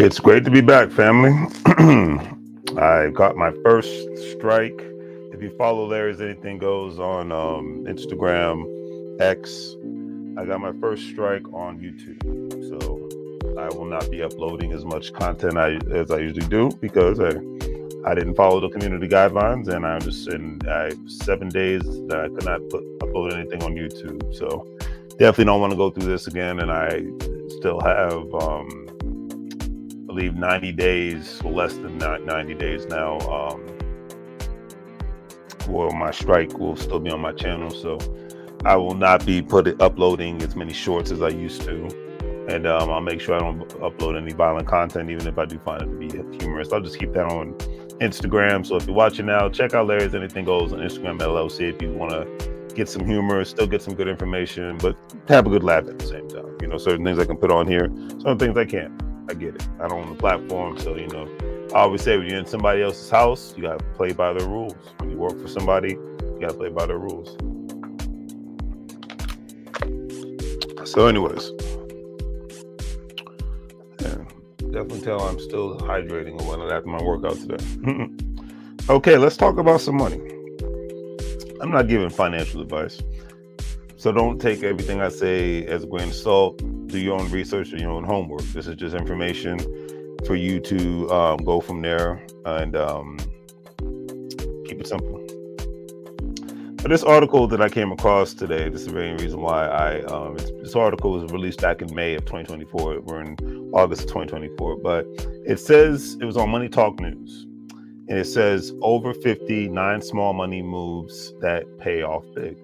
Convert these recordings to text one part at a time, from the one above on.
It's great to be back, family. I got my first strike. If you follow Larry's Anything Goes on Instagram, X, I got my first strike on YouTube. So I will not be uploading as much content as I usually do because I didn't follow the community guidelines, and I'm just in 7 days that I could not upload anything on YouTube. So definitely don't want to go through this again, and I still have I believe 90 days, or less than 90 days now, where my strike will still be on my channel. So I will not be uploading as many shorts as I used to. And I'll make sure I don't upload any violent content, even if I do find it to be humorous. I'll just keep that on Instagram. So if you're watching now, check out Larry's Anything Goes on Instagram LLC if you want to get some humor, still get some good information, but have a good laugh at the same time. You know, certain things I can put on here, certain things I can't. I get it. I don't own the platform, so you know. I always say when you're in somebody else's house, you gotta play by their rules. When you work for somebody, you gotta play by their rules. So, anyways, yeah, definitely tell I'm still hydrating or whatnot after my workout today. Okay, let's talk about some money. I'm not giving financial advice, so don't take everything I say as a grain of salt. Do your own research and your own homework. This is just information for you to go from there and keep it simple. But this article that I came across today, this is the very reason why this article was released back in May of 2024. We're in August of 2024, but it says, it was on Money Talk News, and it says over 9 small money moves that pay off big.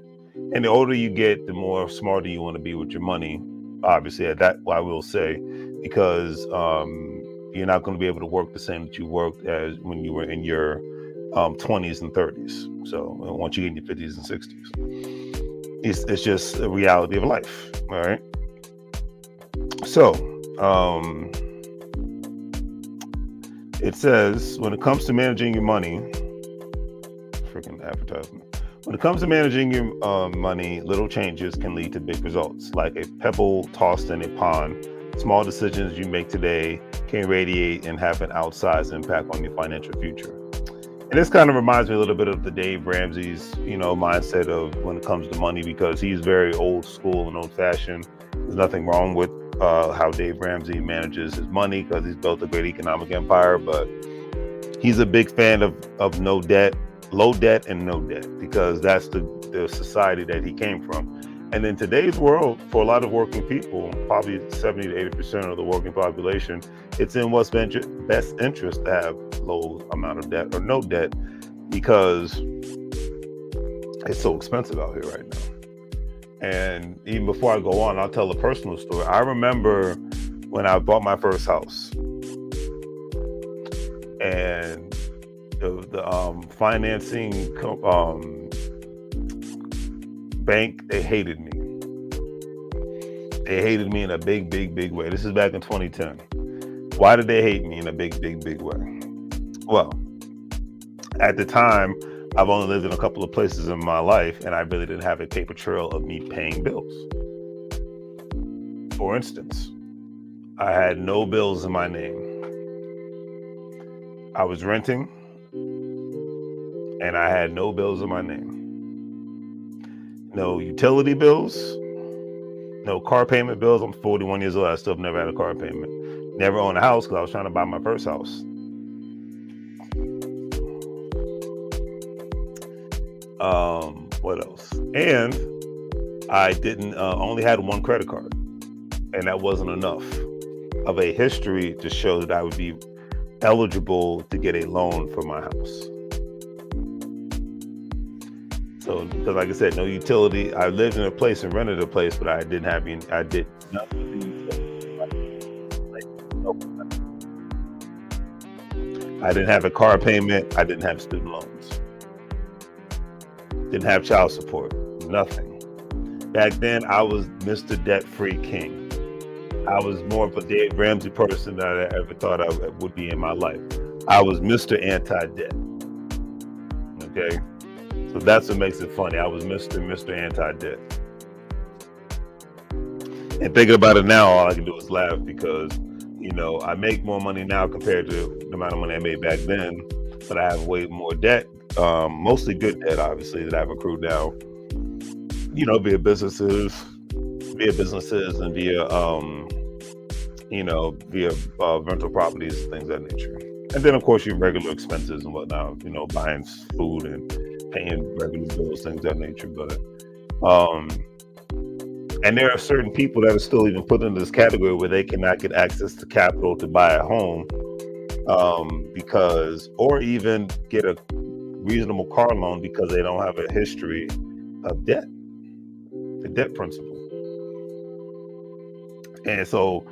And the older you get, the more smarter you want to be with your money. Obviously, that I will say, because you're not going to be able to work the same that you worked as when you were in your 20s and 30s. So once you get in your 50s and 60s, it's just a reality of life. All right. So it says, when it comes to managing your money, freaking advertisement. When it comes to managing your money, little changes can lead to big results. Like a pebble tossed in a pond, small decisions you make today can radiate and have an outsized impact on your financial future. And this kind of reminds me a little bit of the Dave Ramsey's, mindset of when it comes to money, because he's very old school and old fashioned. There's nothing wrong with how Dave Ramsey manages his money, because he's built a great economic empire, but he's a big fan of no debt. Low debt and no debt, because that's the society that he came from. And in today's world, for a lot of working people, probably 70 to 80% of the working population, it's in what's best interest to have low amount of debt or no debt, because it's so expensive out here right now. And even before I go on, I'll tell a personal story. I remember when I bought my first house, and the financing bank, they hated me. They hated me in a big way. This is back in 2010. Why did they hate me in a big way? Well, at the time, I've only lived in a couple of places in my life, and I really didn't have a paper trail of me paying bills. For instance, I had no bills in my name. I was renting, and I had no bills in my name. No utility bills, no car payment bills. I'm 41 years old. I still have never had a car payment. Never owned a house because I was trying to buy my first house. What else? And I didn't only had one credit card, and that wasn't enough of a history to show that I would be eligible to get a loan for my house. So, because like I said, no utility. I lived in a place and rented a place, but I did nothing. I didn't have a car payment. I didn't have student loans. Didn't have child support. Nothing. Back then, I was Mr. Debt-Free King. I was more of a Dave Ramsey person than I ever thought I would be in my life. I was Mr. Anti-Debt. Okay? So that's what makes it funny. I was Mr. Anti-Debt. And thinking about it now, all I can do is laugh, because I make more money now compared to the amount of money I made back then, but I have way more debt, mostly good debt, obviously, that I've accrued now, via businesses and via rental properties and things of that nature. And then, of course, your regular expenses and whatnot, buying food and paying regular bills, things of that nature. But, and there are certain people that are still even put into this category where they cannot get access to capital to buy a home, or even get a reasonable car loan because they don't have a history of debt, the debt principle. And so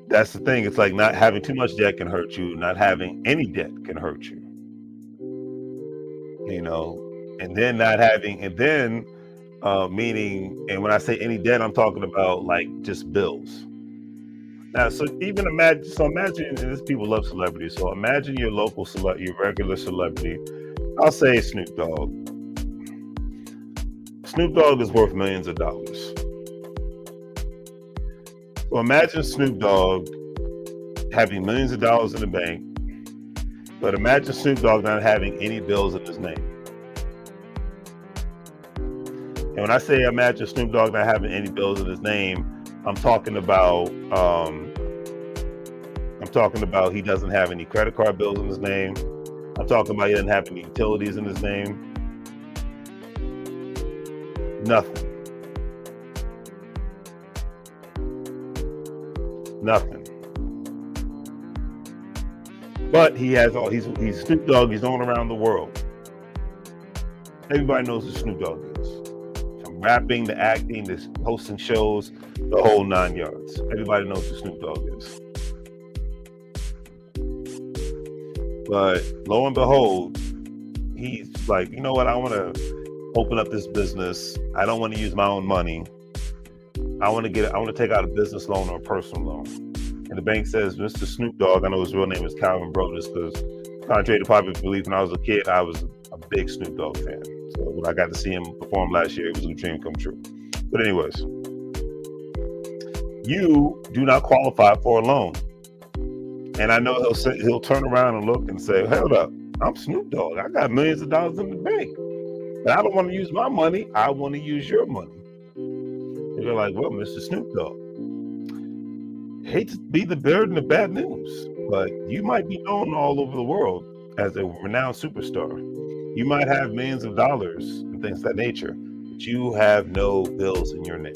that's the thing. It's like not having too much debt can hurt you. Not having any debt can hurt you. And then not having, meaning, and when I say any debt, I'm talking about like just bills. Now, so imagine, and these people love celebrities. So imagine your local your regular celebrity. I'll say Snoop Dogg. Snoop Dogg is worth millions of dollars. So imagine Snoop Dogg having millions of dollars in the bank, but imagine Snoop Dogg not having any bills in his name. And when I say imagine Snoop Dogg not having any bills in his name, I'm talking about he doesn't have any credit card bills in his name. I'm talking about he doesn't have any utilities in his name. Nothing. But he has all. He's Snoop Dogg. He's known around the world. Everybody knows who Snoop Dogg is. From rapping to acting to hosting shows, the whole 9 yards. Everybody knows who Snoop Dogg is. But lo and behold, he's like, you know what? I want to open up this business. I don't want to use my own money. I want to take out a business loan or a personal loan. And the bank says, Mr. Snoop Dogg, I know his real name is Calvin Broadus, because contrary to popular belief, when I was a kid, I was a big Snoop Dogg fan. So when I got to see him perform last year, it was a dream come true. But anyways, you do not qualify for a loan. And I know he'll turn around and look and say, hold up, I'm Snoop Dogg. I got millions of dollars in the bank. But I don't want to use my money. I want to use your money. And you're like, well, Mr. Snoop Dogg, hate to be the bearer of the bad news, but you might be known all over the world as a renowned superstar. You might have millions of dollars and things of that nature, but you have no bills in your name.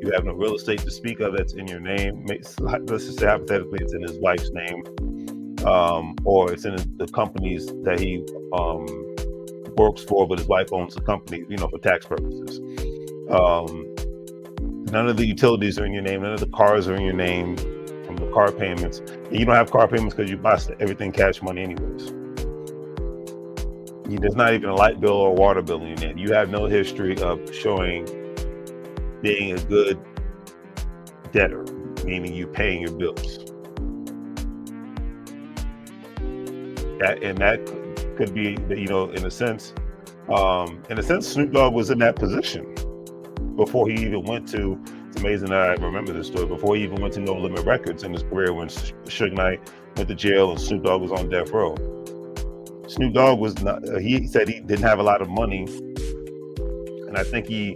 You have no real estate to speak of that's in your name. Let's just say hypothetically it's in his wife's name, or it's in the companies that he works for, but his wife owns the company, for tax purposes. None of the utilities are in your name. None of the cars are in your name from the car payments. And you don't have car payments because you buy everything cash money anyways. There's not even a light bill or water bill in your name. You have no history of showing being a good debtor, meaning you paying your bills. That could be, in a sense, Snoop Dogg was in that position before he even went to. It's amazing that I remember this story. Before he even went to No Limit Records in his career, when Suge Knight went to jail and Snoop Dogg was on death row. Snoop Dogg was not. He said he didn't have a lot of money, and I think he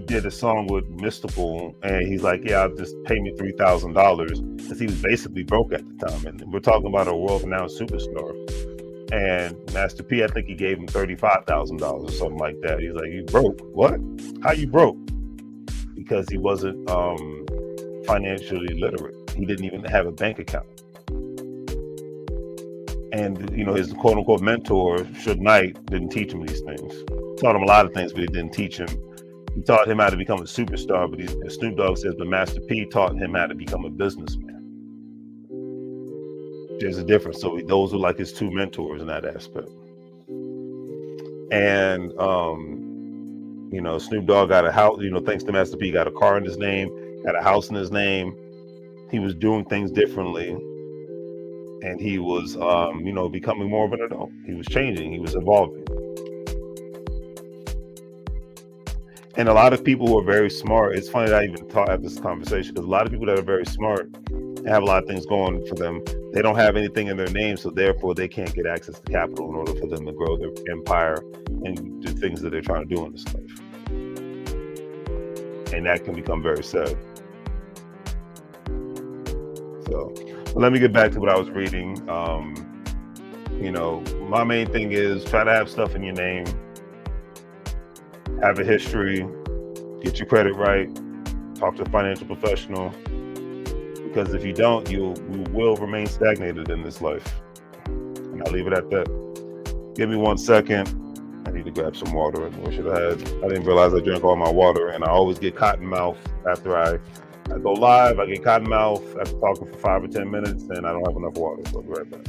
did a song with Mystical, and he's like, yeah, I'll just pay me $3,000, because he was basically broke at the time. And we're talking about a world-renowned superstar. And Master P, I think he gave him $35,000 or something like that. He's like, you broke? What? How you broke? Because he wasn't financially literate. He didn't even have a bank account. And, his quote-unquote mentor, Suge Knight, didn't teach him these things. Taught him a lot of things, but he didn't teach him. He taught him how to become a superstar, but Snoop Dogg says, but Master P taught him how to become a businessman. There's a difference. So those were like his two mentors in that aspect. And, Snoop Dogg got a house, thanks to Master P, got a car in his name, got a house in his name. He was doing things differently. And he was, becoming more of an adult. He was changing. He was evolving. And a lot of people who are very smart, it's funny that I even have this conversation, because a lot of people that are very smart They have a lot of things going for them. They don't have anything in their name, so therefore they can't get access to capital in order for them to grow their empire and do things that they're trying to do in this life. And that can become very sad. So let me get back to what I was reading. My main thing is try to have stuff in your name, have a history, get your credit right, talk to a financial professional, because if you don't, you will remain stagnated in this life. And I'll leave it at that. Give me 1 second. I need to grab some water. I didn't realize I drank all my water, and I always get cotton mouth after I go live. I get cotton mouth after talking for 5 or 10 minutes, and I don't have enough water. So I'll be right back.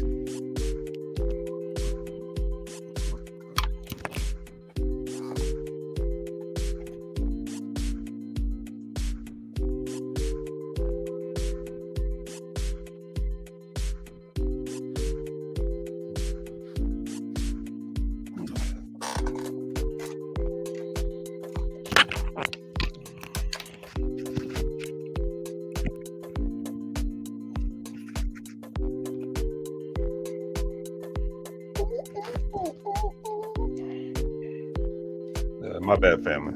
My bad, family.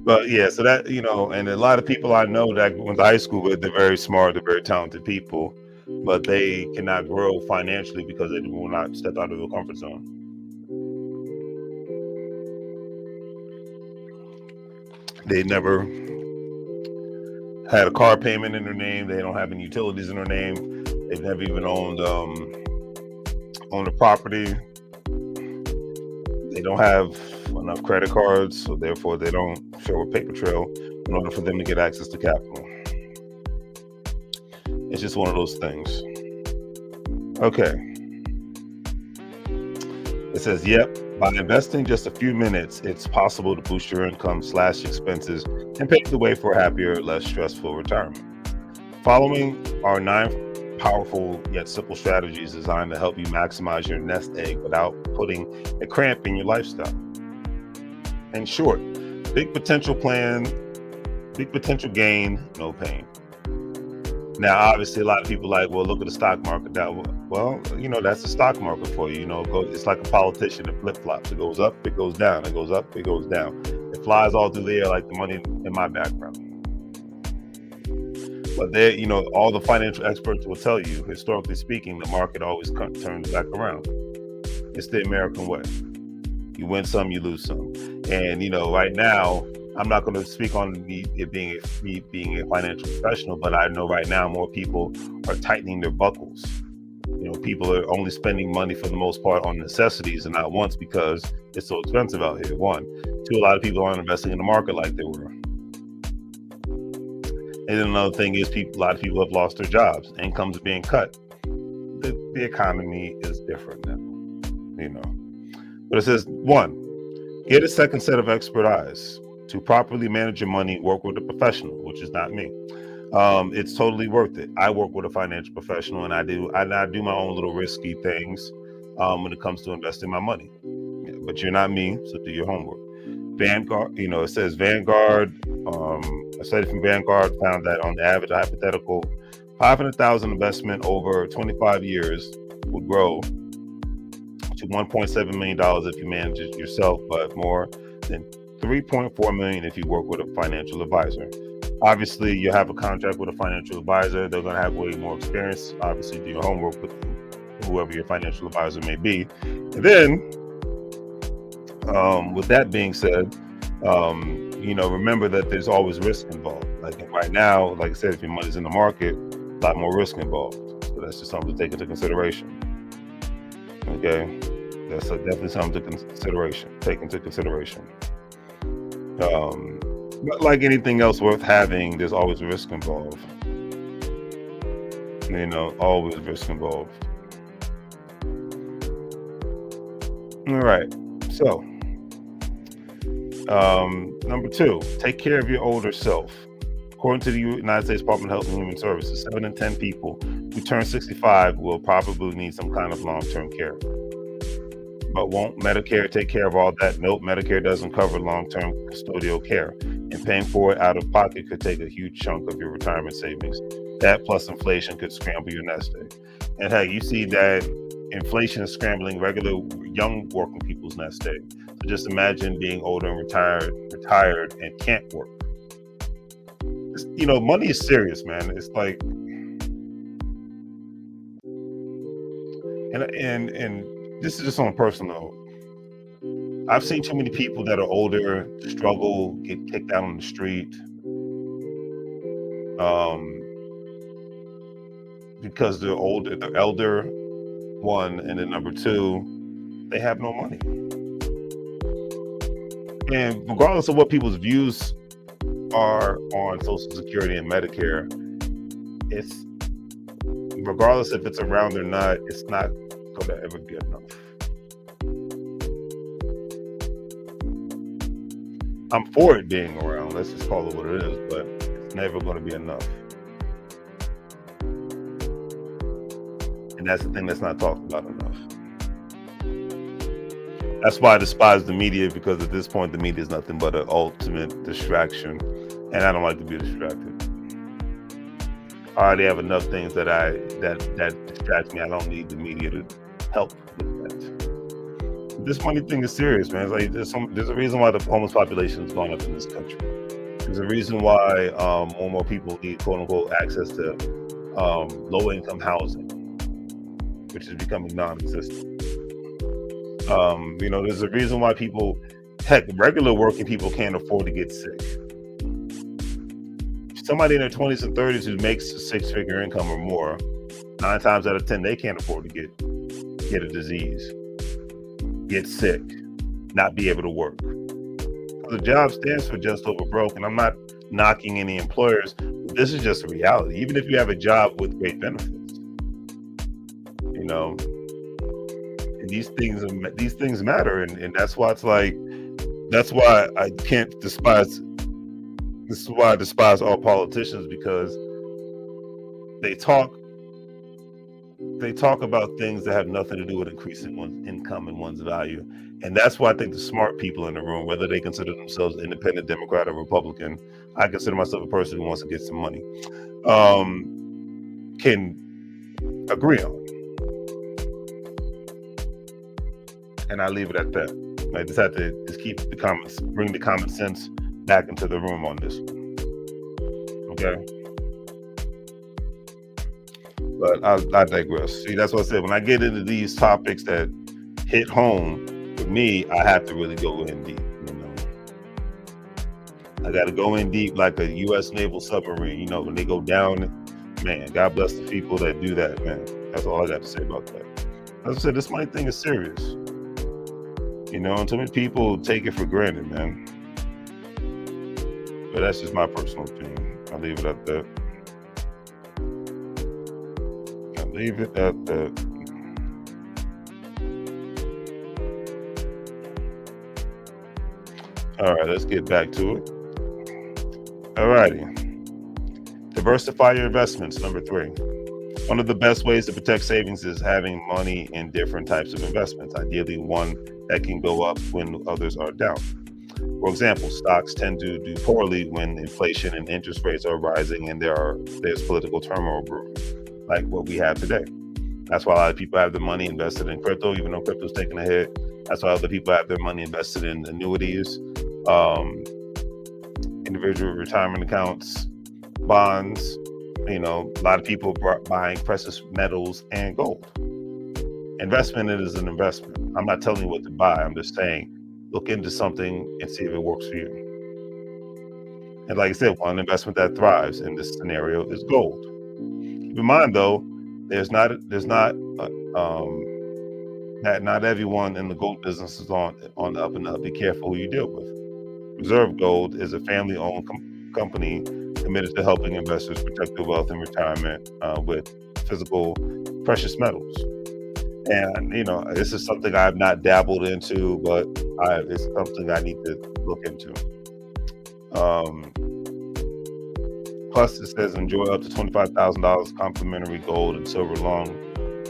But yeah, so that, and a lot of people I know that went to high school with, they're very smart, they're very talented people, but they cannot grow financially because they will not step out of their comfort zone. They never had a car payment in their name. They don't have any utilities in their name. They've never even owned a property. They don't have enough credit cards, so therefore they don't show a paper trail in order for them to get access to capital. It's just one of those things. Okay. It says, yep, by investing just a few minutes, it's possible to boost your income, slash expenses, and pave the way for a happier, less stressful retirement. Following are 9 powerful yet simple strategies designed to help you maximize your nest egg without putting a cramp in your lifestyle. In short, big potential plan, big potential gain, no pain. Now, obviously, a lot of people like, well, look at the stock market. Well, that's the stock market for you. It's like a politician that flip-flops. It goes up, it goes down, it goes up, it goes down. It flies all through the air like the money in my background. But all the financial experts will tell you, historically speaking, the market always turns back around. It's the American way. You win some, you lose some. And, right now, I'm not going to speak on it being a financial professional, but I know right now more people are tightening their buckles. People are only spending money for the most part on necessities and not wants because it's so expensive out here. 1. 2, a lot of people aren't investing in the market like they were. And then another thing is a lot of people have lost their jobs. Incomes are being cut. The economy is different now, But it says, 1, get a second set of expert eyes. To properly manage your money, work with a professional, which is not me. It's totally worth it. I work with a financial professional, and I do my own little risky things when it comes to investing my money. But you're not me, so do your homework. Vanguard, it says Vanguard. A study from Vanguard found that on the average, a hypothetical $500,000 investment over 25 years would grow to $1.7 million if you manage it yourself, but more than $3.4 million if you work with a financial advisor. Obviously, you have a contract with a financial advisor. They're going to have way more experience. Obviously, do your homework with whoever your financial advisor may be. And then, with that being said, remember that there's always risk involved. Like right now, like I said, if your money's in the market, a lot more risk involved. So that's just something to take into consideration. Okay, that's definitely something to take into consideration. But like anything else worth having, there's always risk involved. Always risk involved. All right, so number 2, take care of your older self. According to the United States Department of Health and Human Services, 7 in 10 people who turn 65 will probably need some kind of long-term care. But won't Medicare take care of all that? Nope, Medicare doesn't cover long-term custodial care, and paying for it out of pocket could take a huge chunk of your retirement savings. That plus inflation could scramble your nest egg. And hey, you see that inflation is scrambling regular young working people's nest egg. So just imagine being older and retired and can't work. Money is serious, man. It's like, and this is just on a personal note. I've seen too many people that are older struggle, get kicked out on the street, because they're older, they're elder, one, and then number two, they have no money. And regardless of what people's views are on Social Security and Medicare, it's regardless if it's around or not, it's not going to ever be enough. I'm for it being around, let's just call it what it is, but it's never going to be enough. And that's the thing that's not talked about enough. That's why I despise the media, because at this point, the media is nothing but an ultimate distraction. And I don't like to be distracted. I already have enough things that distract me. I don't need the media to help with that. This money thing is serious, man. It's like there's a reason why the homeless population has gone up in this country. There's a reason why more and more people need quote unquote access to low income housing, which is becoming non-existent. There's a reason why regular working people can't afford to get sick. Somebody in their 20s and 30s who makes a 6-figure income or more, 9 times out of 10, they can't afford to get a disease, get sick, not be able to work. The job stands for just over broke, and I'm not knocking any employers. This is just a reality. Even if you have a job with great benefits, and these things matter, and that's why I can't despise. This is why I despise all politicians, because they talk about things that have nothing to do with increasing one's income and one's value. And that's why I think the smart people in the room, whether they consider themselves independent, Democrat, or Republican, I consider myself a person who wants to get some money, can agree on. And I leave it at that. I just have to bring the common sense back into the room on this one. Okay? But I digress. See, that's what I said. When I get into these topics that hit home, for me, I have to really go in deep. I got to go in deep like a U.S. naval submarine. When they go down, man, God bless the people that do that, man. That's all I got to say about that. As I said, this money thing is serious. And too many people take it for granted, man. But that's just my personal opinion. I'll leave it at that. All right, let's get back to it. All righty. Diversify your investments, number 3. One of the best ways to protect savings is having money in different types of investments, ideally one that can go up when others are down. For example, stocks tend to do poorly when inflation and interest rates are rising and there's political turmoil brewing, like what we have today. That's why a lot of people have their money invested in crypto, even though crypto's taking a hit. That's why other people have their money invested in annuities, individual retirement accounts, bonds. A lot of people buying precious metals and gold. Investment is an investment. I'm not telling you what to buy. I'm just saying, look into something and see if it works for you. And like I said, one investment that thrives in this scenario is gold. Keep in mind, though, not everyone in the gold business is on the up and up. Be careful who you deal with. Reserve Gold is a family-owned company committed to helping investors protect their wealth in retirement with physical precious metals. And this is something I've not dabbled into, but it's something I need to look into. Plus, it says enjoy up to $25,000 complimentary gold and silver loan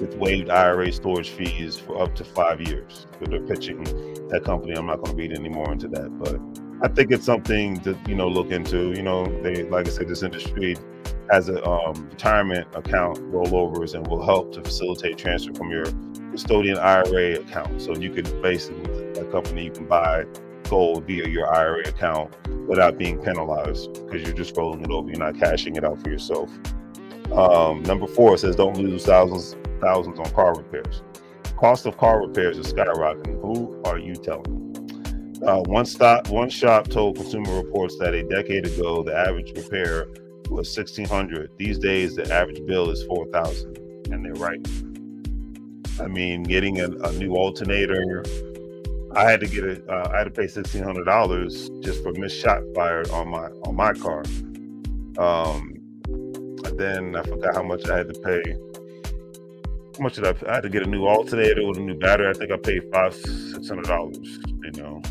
with waived IRA storage fees for up to 5 years. So they're pitching that company. I'm not going to read any more into that, but I think it's something to look into. They, like I said, this industry has a retirement account rollovers and will help to facilitate transfer from your custodian IRA account. So you could basically, that company, you can buy gold via your IRA account without being penalized because you're just rolling it over. You're not cashing it out for yourself. Number 4 says don't lose thousands on car repairs. Cost of car repairs is skyrocketing. Who are you telling? One shop told Consumer Reports that a decade ago the average repair was $1,600. These days the average bill is $4,000, and they're right. I mean, getting a new alternator, I had to pay $1,600 just for missed shot fired on my car. And then I forgot how much I had to pay. How much did I had to get a new alternator with a new battery. I think I paid $600. You know,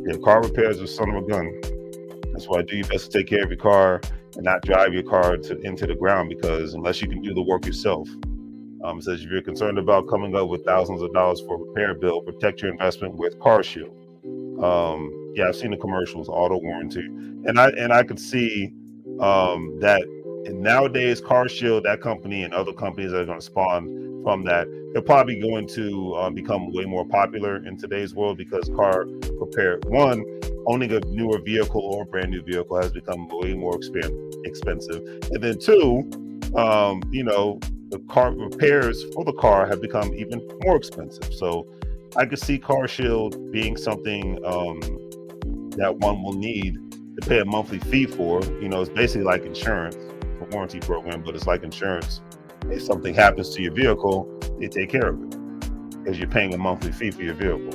yeah, car repairs are son of a gun. That's why do your best to take care of your car and not drive your car into the ground, because unless you can do the work yourself, it says if you're concerned about coming up with thousands of dollars for a repair bill, protect your investment with CarShield. Yeah, I've seen the commercials, auto warranty, and I could see that. And nowadays, CarShield, that company, and other companies that are going to spawn from that, they're probably going to become way more popular in today's world, because car repair, one, owning a newer vehicle or a brand new vehicle has become way more expensive, and then two, you know, the car repairs for the car have become even more expensive. So I could see CarShield being something that one will need to pay a monthly fee for. You know, it's basically like insurance, a warranty program, but it's like insurance. If something happens to your vehicle, they take care of it because you're paying a monthly fee for your vehicle.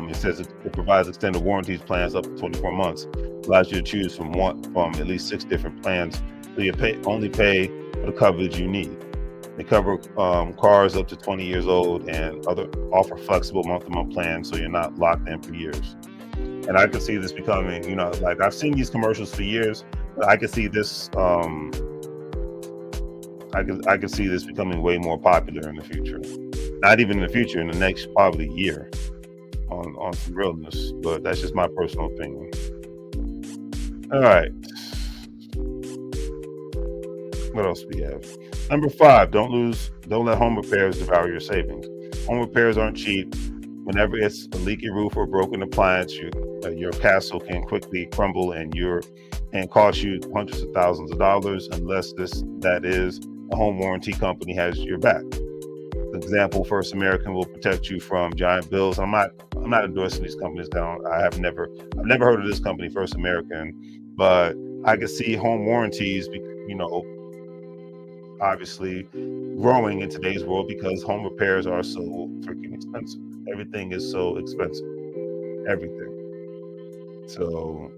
It says it provides extended warranties plans up to 24 months, allows you to choose from at least 6 different plans, so you only pay for the coverage you need. They cover cars up to 20 years old and offer flexible month-to-month plans, so you're not locked in for years. And I could see this becoming, you know, like I've seen these commercials for years, but I could see this, I could see this becoming way more popular in the future. Not even in the future, in the next probably year, on some realness. But that's just my personal opinion. All right. What else do we have? Number 5, don't let home repairs devour your savings. Home repairs aren't cheap. Whenever it's a leaky roof or broken appliance, your castle can quickly crumble and cost you hundreds of thousands of dollars, unless that is a home warranty company has your back. For example, First American will protect you from giant bills. I'm not endorsing these companies down. I've never heard of this company, First American, but I can see home warranties, you know, obviously growing in today's world because home repairs are so freaking expensive. Everything is so expensive. Everything. So,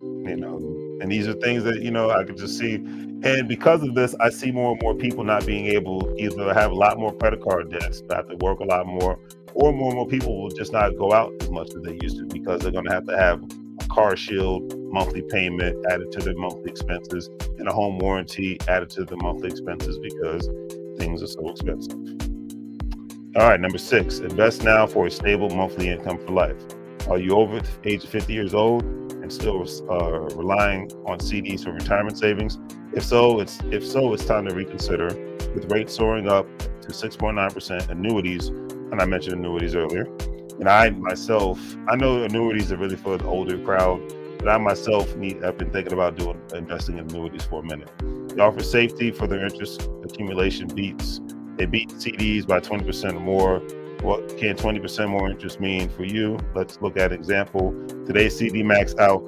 you know, and these are things that, you know, I could just see. And because of this, I see more and more people not being able either have a lot more credit card debts, have to work a lot more, or more and more people will just not go out as much as they used to, because they're going to have a CarShield monthly payment added to their monthly expenses and a home warranty added to the monthly expenses because things are so expensive. All right, number 6, invest now for a stable monthly income for life. Are you over the age of 50 years old and still relying on CDs for retirement savings? If so, it's time to reconsider. With rates soaring up to 6.9%, annuities, and I mentioned annuities earlier, and I know annuities are really for the older crowd, but I myself I've been thinking about investing in annuities for a minute. They offer safety for their interest accumulation they beat CDs by 20% or more. What can 20% more interest mean for you? Let's look at an example. Today's CD max out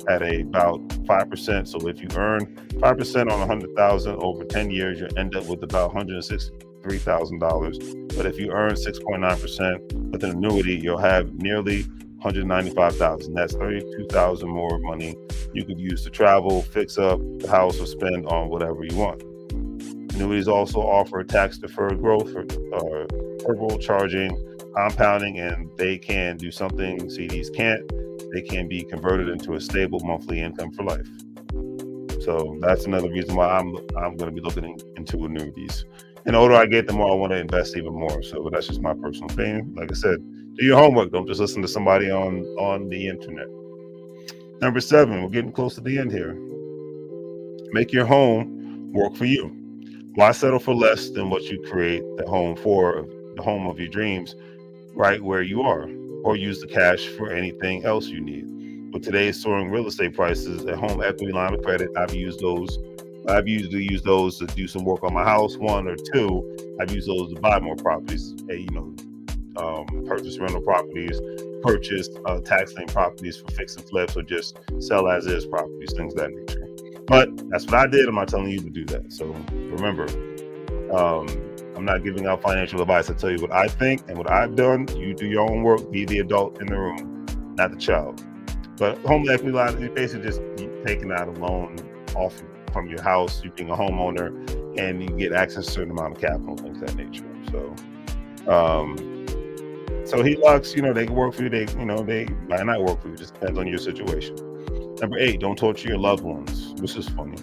at about 5%. So if you earn 5% on $100,000 over 10 years, you'll end up with about $163,000. But if you earn 6.9% with an annuity, you'll have nearly $195,000. That's $32,000 more money you could use to travel, fix up the house, or spend on whatever you want. Annuities also offer tax-deferred growth for charging, compounding, and they can do something CDs can't. They can be converted into a stable monthly income for life. So that's another reason why I'm going to be looking into annuities. And the older I get, the more I want to invest even more. So that's just my personal opinion. Like I said, do your homework. Don't just listen to somebody on the internet. Number 7, we're getting close to the end here. Make your home work for you. Why settle for less than what you create the home for, the home of your dreams, right where you are, or use the cash for anything else you need? With today's soaring real estate prices, a home equity line of credit, I've usually used those to do some work on my house, one, or two, I've used those to buy more properties. Purchase rental properties, purchase tax lien properties for fix and flips, or just sell as is properties, things of that nature. But that's what I did. I'm not telling you to do that. So remember, I'm not giving out financial advice. I tell you what I think and what I've done. You do your own work. Be the adult in the room, not the child. But home equity line is basically just taking out a loan off from your house. You being a homeowner, and you get access to a certain amount of capital, things of that nature. So HELOCs, they can work for you. They might not work for you. It just depends on your situation. Number 8, don't torture your loved ones, which is funny.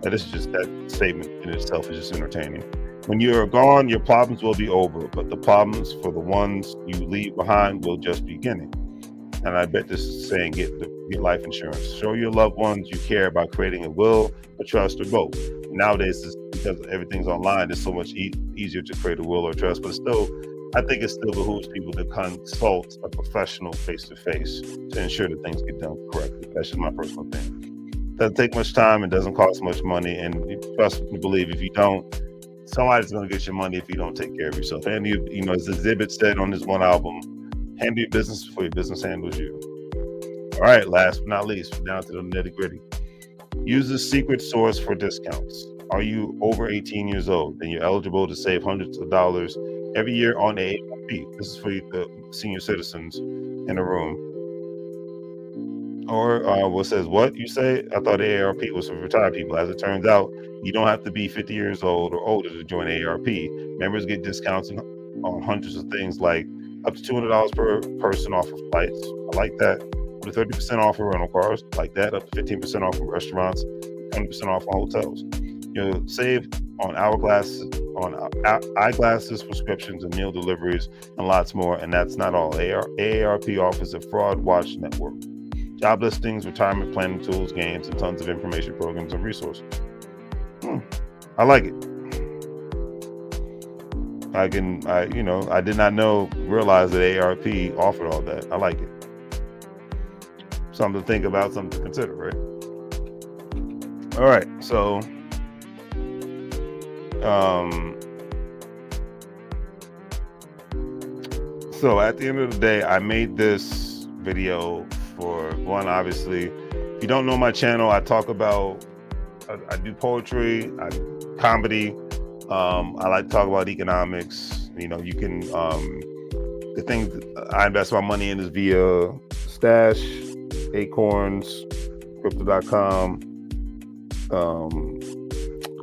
This is just, that statement in itself is just entertaining. When you're gone, your problems will be over, but the problems for the ones you leave behind will just be beginning. And I bet this is saying get life insurance. Show your loved ones you care by creating a will, a trust, or both. Nowadays, because everything's online, it's so much easier to create a will or trust, but I think it still behooves people to consult a professional face-to-face to ensure that things get done correctly. That's just my personal opinion. Doesn't take much time, and doesn't cost much money, and trust me, believe, if you don't, somebody's going to get your money if you don't take care of yourself. And as Exhibit said on this one album, handle your business before your business handles you. All right, last but not least, we're down to the nitty-gritty. Use the secret source for discounts. Are you over 18 years old? Then you're eligible to save hundreds of dollars every year on AARP. This is for the senior citizens in the room. Or what says, what you say? I thought AARP was for retired people. As it turns out, you don't have to be 50 years old or older to join AARP. Members get discounts on hundreds of things, like up to $200 per person off of flights. I like that. Up to 30% off of rental cars. Like that. Up to 15% off of restaurants. 20% off on hotels. You'll save on eyeglasses, prescriptions, and meal deliveries, and lots more. And that's not all. AARP offers a fraud watch network, job listings, retirement planning tools, games, and tons of information programs and resources. I like it. I did not realize that AARP offered all that. I like it. Something to think about, something to consider, right? All right, so at the end of the day, I made this video for one, obviously. If you don't know my channel, I talk about, I do poetry, comedy. I like to talk about economics. You can, the things I invest my money in is via Stash, Acorns, Crypto.com,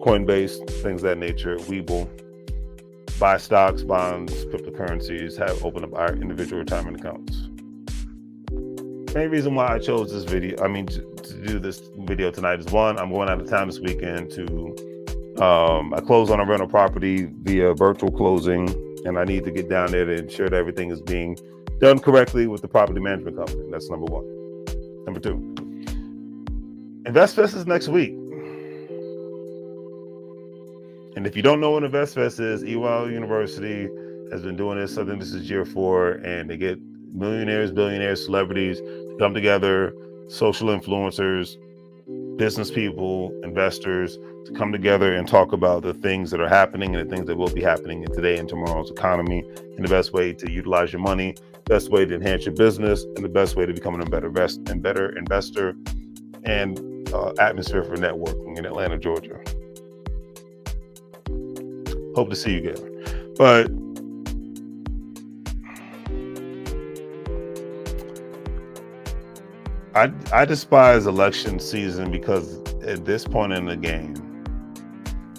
Coinbase, things of that nature, WEBULL. Buy stocks, bonds, cryptocurrencies, open up our individual retirement accounts. Main reason why I chose this video, to do this video tonight is, one, I'm going out of town this weekend I closed on a rental property via virtual closing, and I need to get down there to ensure that everything is being done correctly with the property management company. That's number one. Number two, InvestFest is next week. And if you don't know what InvestFest is, EYL University has been doing this. I think this is year 4, and they get millionaires, billionaires, celebrities to come together, social influencers, business people, investors, to come together and talk about the things that are happening and the things that will be happening in today and tomorrow's economy, and the best way to utilize your money, best way to enhance your business, and the best way to become a better investor and atmosphere for networking in Atlanta, Georgia. Hope to see you again. But I despise election season because at this point in the game,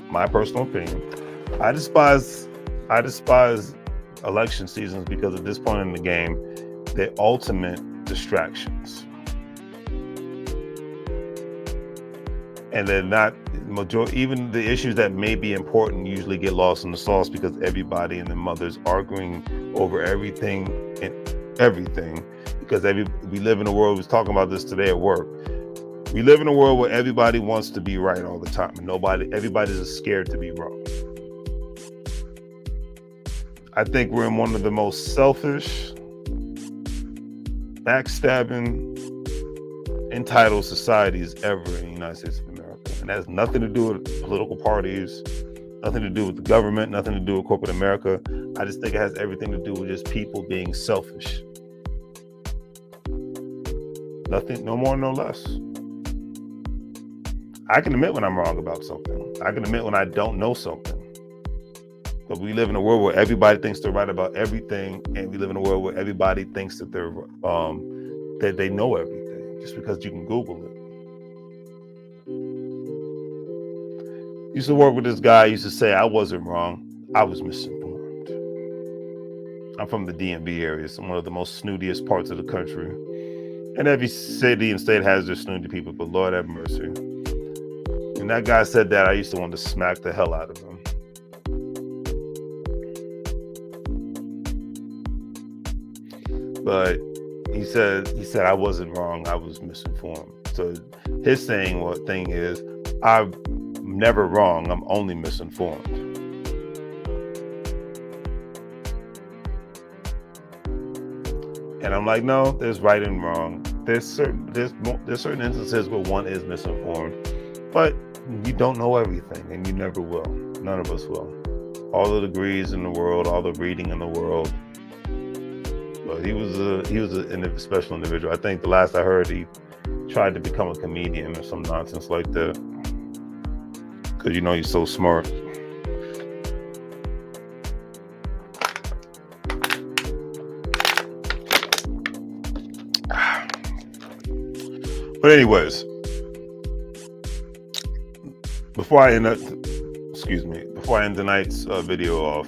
my personal opinion, I despise election seasons because at this point in the game, they're ultimate distractions. And they're not even the issues that may be important usually get lost in the sauce because everybody and their mother's arguing over everything and everything. Because we live in a world, we was talking about this today at work. We live in a world where everybody wants to be right all the time, and everybody's scared to be wrong. I think we're in one of the most selfish, backstabbing, entitled societies ever in the United States of America. And that has nothing to do with political parties, nothing to do with the government, nothing to do with corporate America. I just think it has everything to do with just people being selfish. Nothing, no more, no less. I can admit when I'm wrong about something. I can admit when I don't know something. But we live in a world where everybody thinks they're right about everything, and we live in a world where everybody thinks that that they know everything just because you can Google it. Used to work with this guy. Used to say I wasn't wrong. I was misinformed. I'm from the DMV area. It's one of the most snootiest parts of the country. And every city and state has their snooty people, but Lord have mercy. And that guy said that, I used to want to smack the hell out of him. But he said I wasn't wrong, I was misinformed. So his thing is, I'm never wrong, I'm only misinformed. And I'm like, no, there's right and wrong. There's certain instances where one is misinformed, but you don't know everything, and you never will. None of us will. All the degrees in the world, all the reading in the world. But he was a special individual. I think the last I heard, he tried to become a comedian or some nonsense like that, because he's so smart. But anyways, before I end tonight's video off,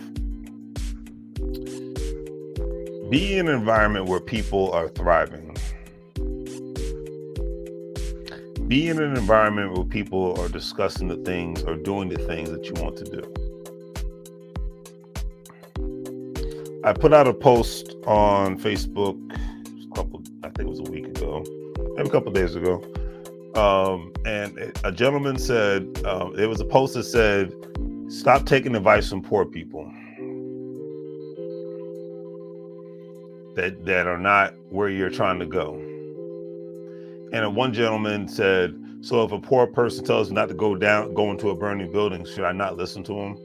be in an environment where people are thriving. Be in an environment where people are discussing the things or doing the things that you want to do. I put out a post on Facebook I think it was a week ago, maybe a couple days ago. And a gentleman said, there was a post that said, stop taking advice from poor people that are not where you're trying to go. And one gentleman said, so if a poor person tells me not to go into a burning building, should I not listen to him?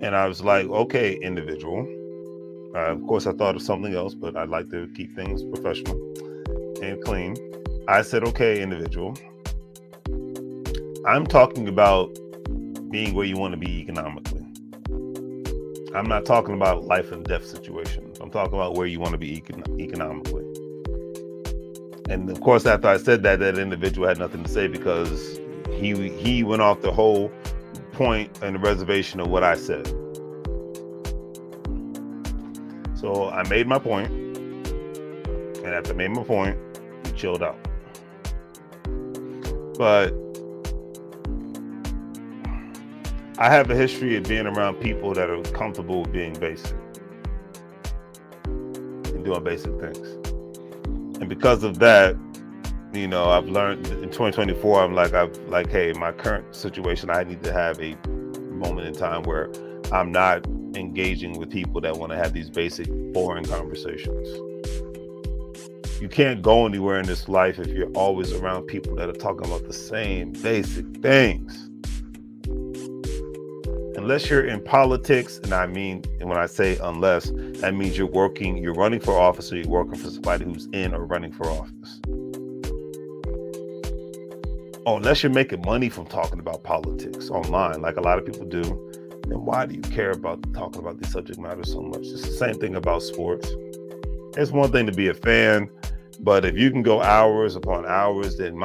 And I was like, okay, individual. Of course, I thought of something else, but I'd like to keep things professional and clean. I said, okay, individual. I'm talking about being where you want to be economically. I'm not talking about life and death situations. I'm talking about where you want to be economically. And of course, after I said that individual had nothing to say, because he went off the whole point and the reservation of what I said. So I made my point, and after I made my point, he chilled out. But I have a history of being around people that are comfortable with being basic and doing basic things. And because of that, I've learned in 2024, I'm like, hey, my current situation, I need to have a moment in time where I'm not engaging with people that want to have these basic, boring conversations. You can't go anywhere in this life if you're always around people that are talking about the same basic things. Unless you're in politics, and when I say unless, that means you're running for office, or you're working for somebody who's in or running for office. Oh, unless you're making money from talking about politics online, like a lot of people do, then why do you care about talking about these subject matters so much? It's the same thing about sports. It's one thing to be a fan, but if you can go hours upon hours, then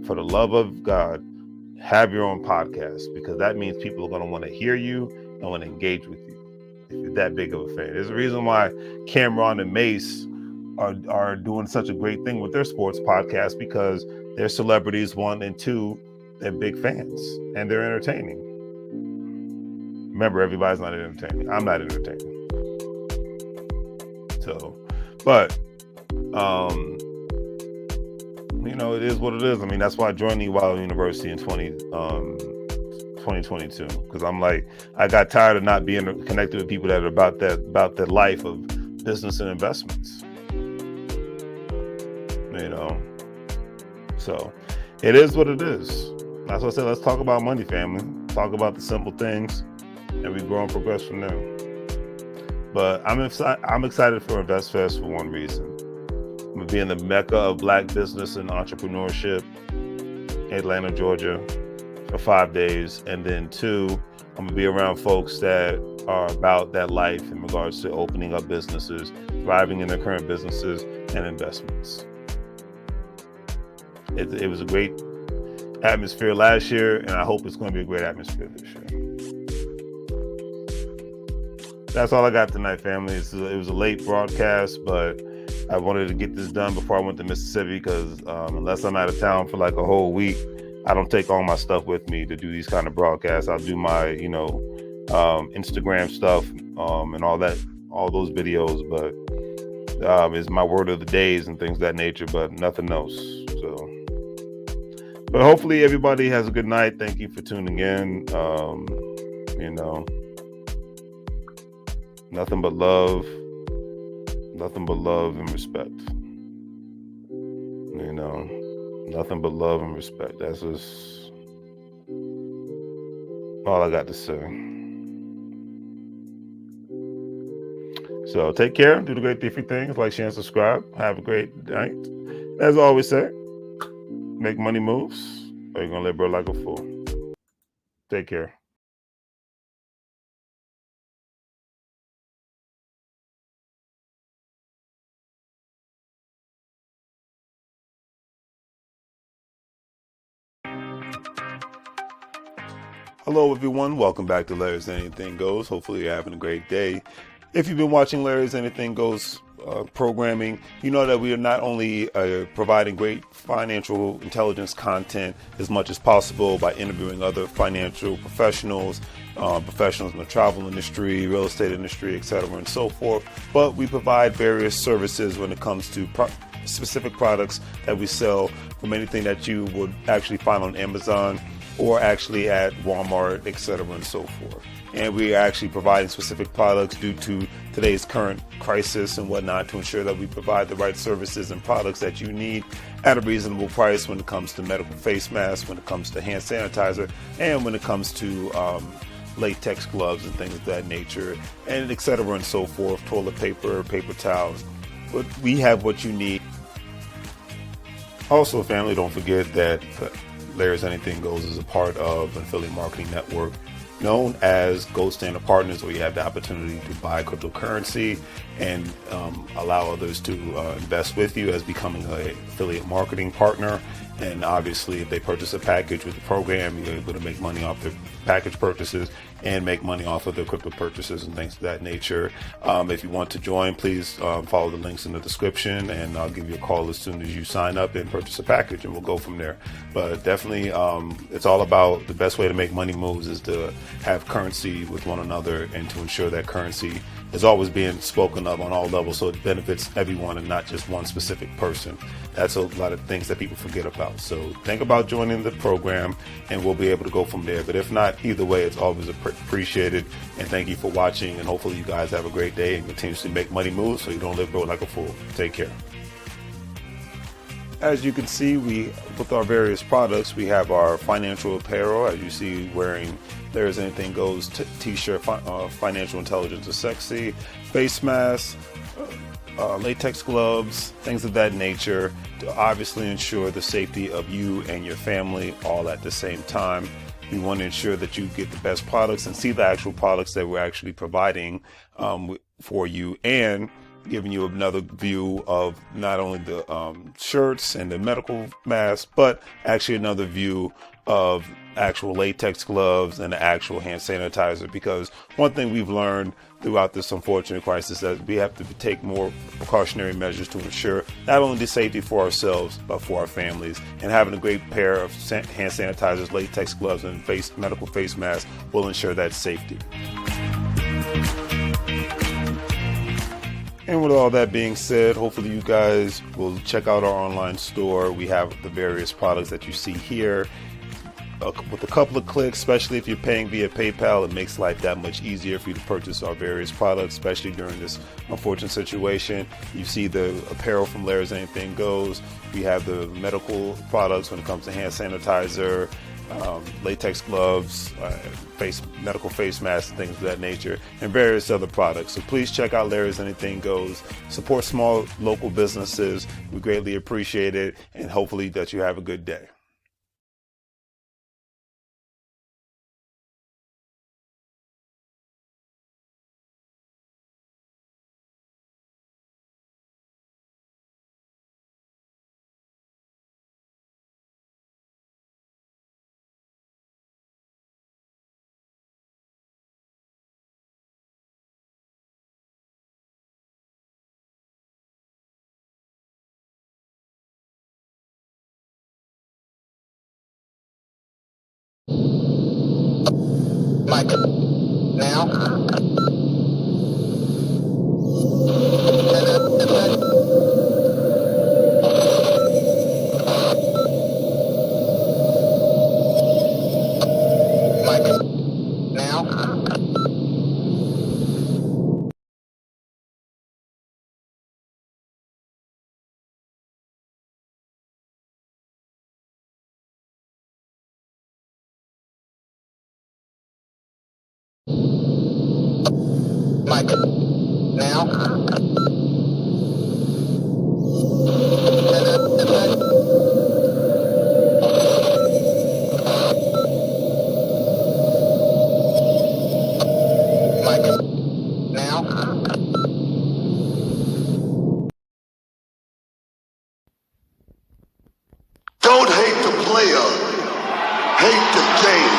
for the love of God, have your own podcast, because that means people are going to want to hear you and want to engage with you if you're that big of a fan. There's a reason why Cameron and Mace are doing such a great thing with their sports podcast, because they're celebrities, one, and two, they're big fans and they're entertaining. Remember, everybody's not entertaining. I'm not entertaining. So, but it is what it is. I mean, that's why I joined the WEBULL University in 2022, because I'm like, I got tired of not being connected with people that are about that life of business and investments. So it is what it is. That's what I said. Let's talk about money, family. Talk about the simple things, and we grow and progress from there. But I'm excited for InvestFest for one reason. I'm gonna be in the mecca of Black business and entrepreneurship, Atlanta, Georgia, for 5 days, and then 2, I'm gonna be around folks that are about that life in regards to opening up businesses, thriving in their current businesses, and investments. It was a great atmosphere last year, and I hope it's going to be a great atmosphere this year. That's all I got tonight, family. It was a late broadcast, but I wanted to get this done before I went to Mississippi, because unless I'm out of town for like a whole week, I don't take all my stuff with me to do these kind of broadcasts. I'll do my, Instagram stuff and all those videos, but it's my word of the days and things of that nature, but nothing else. So, but hopefully everybody has a good night. Thank you for tuning in. Nothing but love and respect. Nothing but love and respect. That's just all I got to say. So take care. Do the great different things. Like, share, and subscribe. Have a great night. As I always say, make money moves, or you're going to live like a fool. Take care. Hello, everyone. Welcome back to Larry's Anything Goes. Hopefully you're having a great day. If you've been watching Larry's Anything Goes programming, you know that we are not only providing great financial intelligence content as much as possible by interviewing other financial professionals in the travel industry, real estate industry, etc., and so forth, but we provide various services when it comes to specific products that we sell, from anything that you would actually find on Amazon or actually at Walmart, etc., and so forth. And we are actually providing specific products due to today's current crisis and whatnot, to ensure that we provide the right services and products that you need at a reasonable price when it comes to medical face masks, when it comes to hand sanitizer, and when it comes to latex gloves and things of that nature, and etc., and so forth, toilet paper, paper towels. But we have what you need. Also, family, don't forget that Larry's Anything Goes is a part of an affiliate marketing network known as Gold Standard Partners, where you have the opportunity to buy cryptocurrency and allow others to invest with you as becoming an affiliate marketing partner. And obviously, if they purchase a package with the program, you're able to make money off their package purchases and make money off of their crypto purchases and things of that nature. If you want to join, please follow the links in the description, and I'll give you a call as soon as you sign up and purchase a package, and we'll go from there. But definitely, it's all about the best way to make money moves is to have currency with one another, and to ensure that currency is always being spoken of on all levels, so it benefits everyone and not just one specific person. That's a lot of things that people forget about. So think about joining the program, and we'll be able to go from there. But if not, either way, it's always appreciated. And thank you for watching, and hopefully you guys have a great day and continuously make money moves so you don't live broke like a fool. Take care. As you can see, with our various products, we have our financial apparel, as you see, wearing There's Anything Goes t-shirt, financial intelligence is sexy, face masks, latex gloves, things of that nature, to obviously ensure the safety of you and your family all at the same time. We want to ensure that you get the best products and see the actual products that we're actually providing for you, and giving you another view of not only the shirts and the medical masks, but actually another view of actual latex gloves and the actual hand sanitizer. Because one thing we've learned throughout this unfortunate crisis is that we have to take more precautionary measures to ensure not only the safety for ourselves, but for our families. And having a great pair of hand sanitizers, latex gloves, and medical face masks will ensure that safety. And with all that being said, hopefully you guys will check out our online store. We have the various products that you see here. With a couple of clicks, especially if you're paying via PayPal, it makes life that much easier for you to purchase our various products, especially during this unfortunate situation. You see the apparel from Larry's Anything Goes. We have the medical products when it comes to hand sanitizer, latex gloves, medical face masks, and things of that nature, and various other products. So please check out Larry's Anything Goes. Support small local businesses. We greatly appreciate it, and hopefully that you have a good day. Mike, now. Mike, now. Mike, now. Mike, now. Don't hate the player, hate the game.